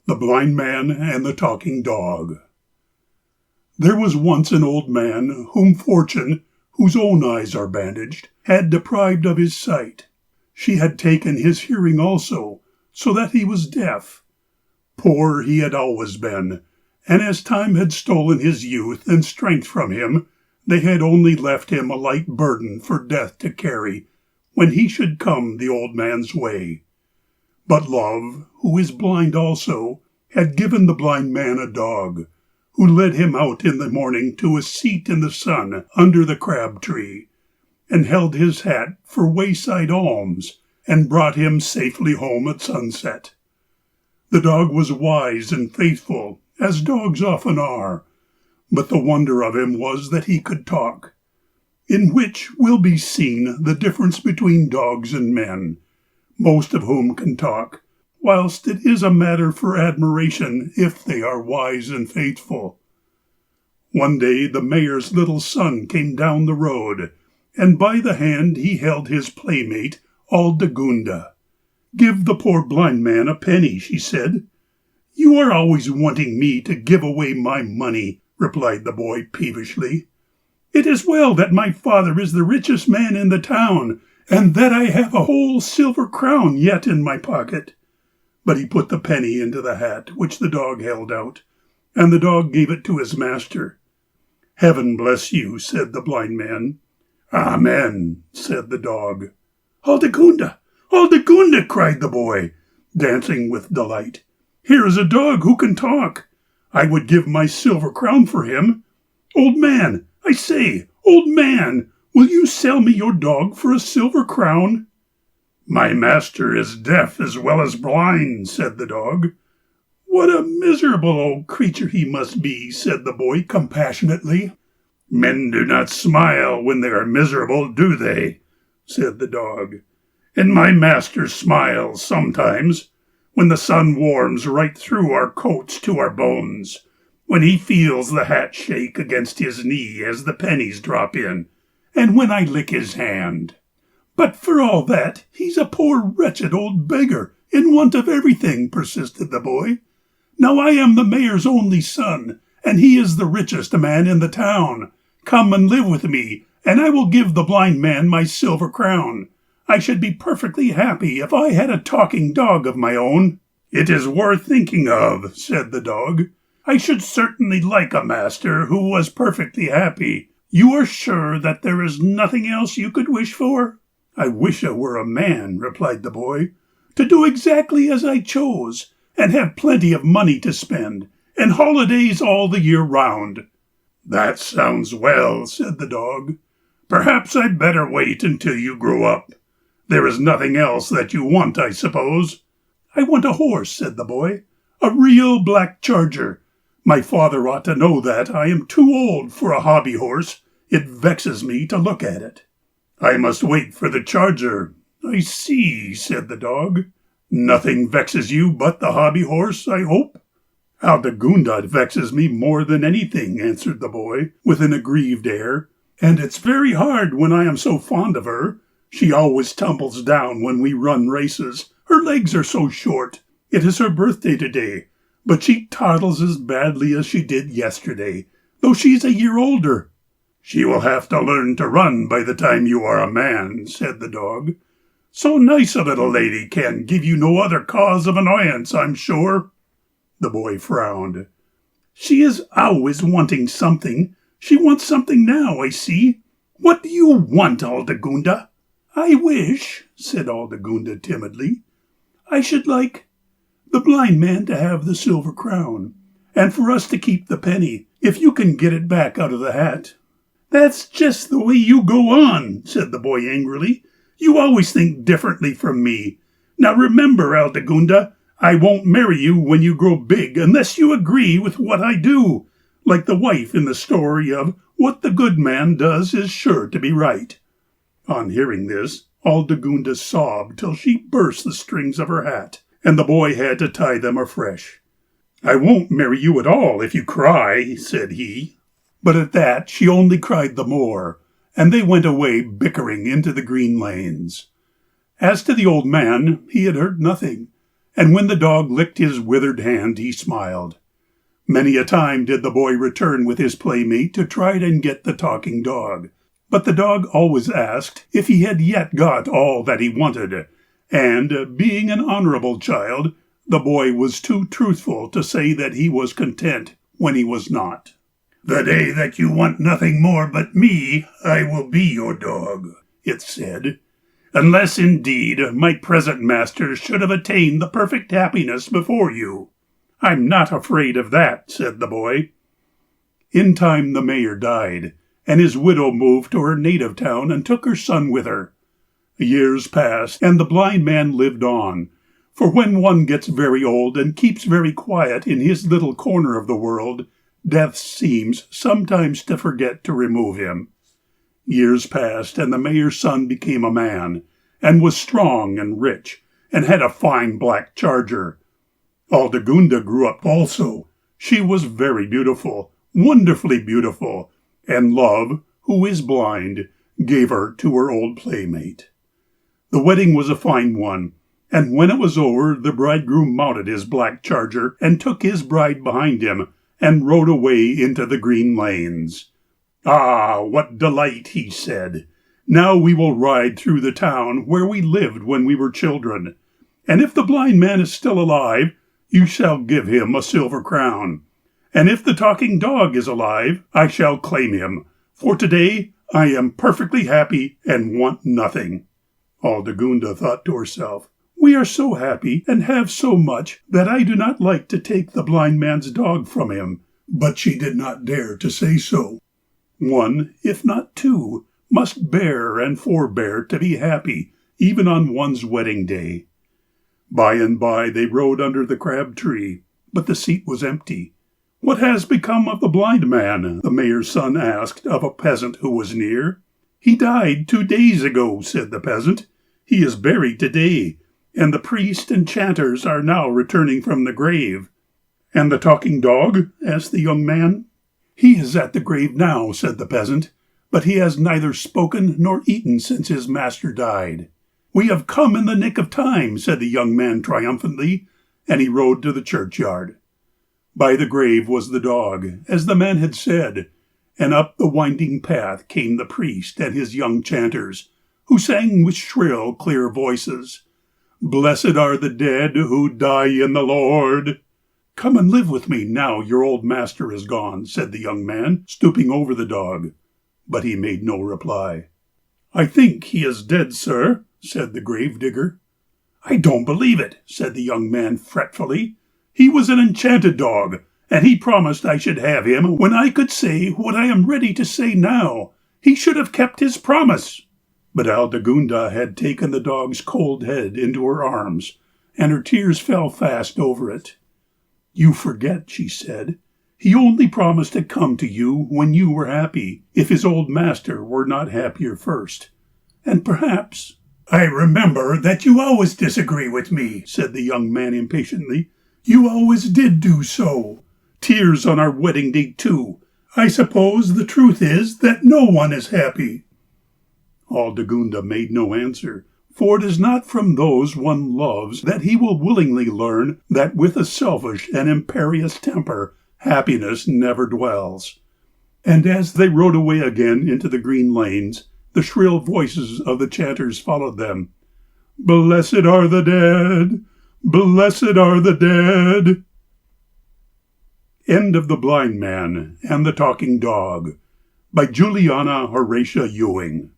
The Blind Man and the Talking Dog. There was once an old man whom fortune, whose own eyes are bandaged, had deprived of his sight. She had taken his hearing also, so that he was deaf. Poor he had always been, and as time had stolen his youth and strength from him, they had only left him a light burden for death to carry when he should come the old man's way. But Love, who is blind also, had given the blind man a dog, who led him out in the morning to a seat in the sun under the crab tree, and held his hat for wayside alms, and brought him safely home at sunset. The dog was wise and faithful, as dogs often are, but the wonder of him was that he could talk, in which will be seen the difference between dogs and men, most of whom can talk, whilst it is a matter for admiration if they are wise and faithful. One day the mayor's little son came down the road, and by the hand he held his playmate, Aldegunda. "Give the poor blind man a penny," she said. "You are always wanting me to give away my money," replied the boy peevishly. "It is well that my father is the richest man in the town, and that I have a whole silver crown yet in my pocket." But he put the penny into the hat which the dog held out, and the dog gave it to his master. "Heaven bless you," said the blind man. "Amen," said the dog. "Aldegunda! Aldegunda!" cried the boy, dancing with delight. "Here is a dog who can talk. I would give my silver crown for him. Old man, I say, old man, will you sell me your dog for a silver crown?" "My master is deaf as well as blind," said the dog. "What a miserable old creature he must be," said the boy compassionately. "Men do not smile when they are miserable, do they?" said the dog. "And my master smiles sometimes, when the sun warms right through our coats to our bones, when he feels the hat shake against his knee as the pennies drop in, and when I lick his hand. But for all that, he's a poor wretched old beggar, in want of everything," persisted the boy. "Now I am the mayor's only son, and he is the richest man in the town. Come and live with me, and I will give the blind man my silver crown. I should be perfectly happy if I had a talking dog of my own." "It is worth thinking of," said the dog. "I should certainly like a master who was perfectly happy. You are sure that there is nothing else you could wish for?" "I wish I were a man," replied the boy, "to do exactly as I chose, and have plenty of money to spend, and holidays all the year round." "That sounds well," said the dog. "Perhaps I'd better wait until you grow up. There is nothing else that you want, I suppose?" "I want a horse," said the boy, "a real black charger. My father ought to know that I am too old for a hobby horse. It vexes me to look at it." "I must wait for the charger. I see," said the dog. "Nothing vexes you but the hobby horse, I hope?" "Aldegunda vexes me more than anything," answered the boy, with an aggrieved air, "and it's very hard when I am so fond of her. She always tumbles down when we run races. Her legs are so short. It is her birthday today, but she toddles as badly as she did yesterday, though she's a year older." "She will have to learn to run by the time you are a man," said the dog. "So nice a little lady can give you no other cause of annoyance, I'm sure." The boy frowned. "She is always wanting something. She wants something now, I see. What do you want, Aldegunda?" "I wish," said Aldegunda timidly, "I should like the blind man to have the silver crown, and for us to keep the penny, if you can get it back out of the hat." "That's just the way you go on," said the boy angrily. "You always think differently from me. Now remember, Aldegunda, I won't marry you when you grow big unless you agree with what I do, like the wife in the story of What the Good Man Does is Sure to be Right." On hearing this, Aldegunda sobbed till she burst the strings of her hat, and the boy had to tie them afresh. "I won't marry you at all if you cry," said he. But at that she only cried the more, and they went away bickering into the green lanes. As to the old man, he had heard nothing, and when the dog licked his withered hand he smiled. Many a time did the boy return with his playmate to try and get the talking dog, but the dog always asked if he had yet got all that he wanted, and, being an honourable child, the boy was too truthful to say that he was content when he was not. "The day that you want nothing more but me, I will be your dog," it said, "unless, indeed, my present master should have attained the perfect happiness before you." "I'm not afraid of that," said the boy. In time the mayor died, and his widow moved to her native town and took her son with her. Years passed, and the blind man lived on, for when one gets very old and keeps very quiet in his little corner of the world, death seems sometimes to forget to remove him. Years passed, and the mayor's son became a man, and was strong and rich, and had a fine black charger. Aldegunda grew up also. She was very beautiful, wonderfully beautiful, and Love, who is blind, gave her to her old playmate. The wedding was a fine one, and when it was over the bridegroom mounted his black charger and took his bride behind him and rode away into the green lanes. "Ah, what delight!" he said. "Now we will ride through the town where we lived when we were children, and if the blind man is still alive, you shall give him a silver crown. And if the talking dog is alive, I shall claim him, for today I am perfectly happy and want nothing." Aldegunda thought to herself, "We are so happy and have so much that I do not like to take the blind man's dog from him." But she did not dare to say so. One, if not two, must bear and forbear to be happy even on one's wedding day. By and by they rode under the crab tree, but the seat was empty. "What has become of the blind man?" the mayor's son asked of a peasant who was near. "He died 2 days ago," said the peasant. "He is buried today, and the priest and chanters are now returning from the grave." "And the talking dog?" asked the young man. "He is at the grave now," said the peasant, "but he has neither spoken nor eaten since his master died." "We have come in the nick of time," said the young man triumphantly, and he rode to the churchyard. By the grave was the dog, as the man had said, and up the winding path came the priest and his young chanters, who sang with shrill, clear voices, "Blessed are the dead who die in the Lord." "Come and live with me now your old master is gone," said the young man, stooping over the dog, but he made no reply. "I think he is dead, sir," said the gravedigger. "I don't believe it," said the young man fretfully. "He was an enchanted dog, and he promised I should have him when I could say what I am ready to say now. He should have kept his promise." But Aldegunda had taken the dog's cold head into her arms, and her tears fell fast over it. "You forget," she said. "He only promised to come to you when you were happy, if his old master were not happier first. And perhaps—" "I remember that you always disagree with me," said the young man impatiently. "You always did do so. Tears on our wedding day, too. I suppose the truth is that no one is happy." Aldegunda made no answer, for it is not from those one loves that he will willingly learn that with a selfish and imperious temper happiness never dwells. And as they rode away again into the green lanes, the shrill voices of the chanters followed them. "Blessed are the dead! Blessed are the dead!" End of The Blind Man and the Talking Dog by Juliana Horatia Ewing.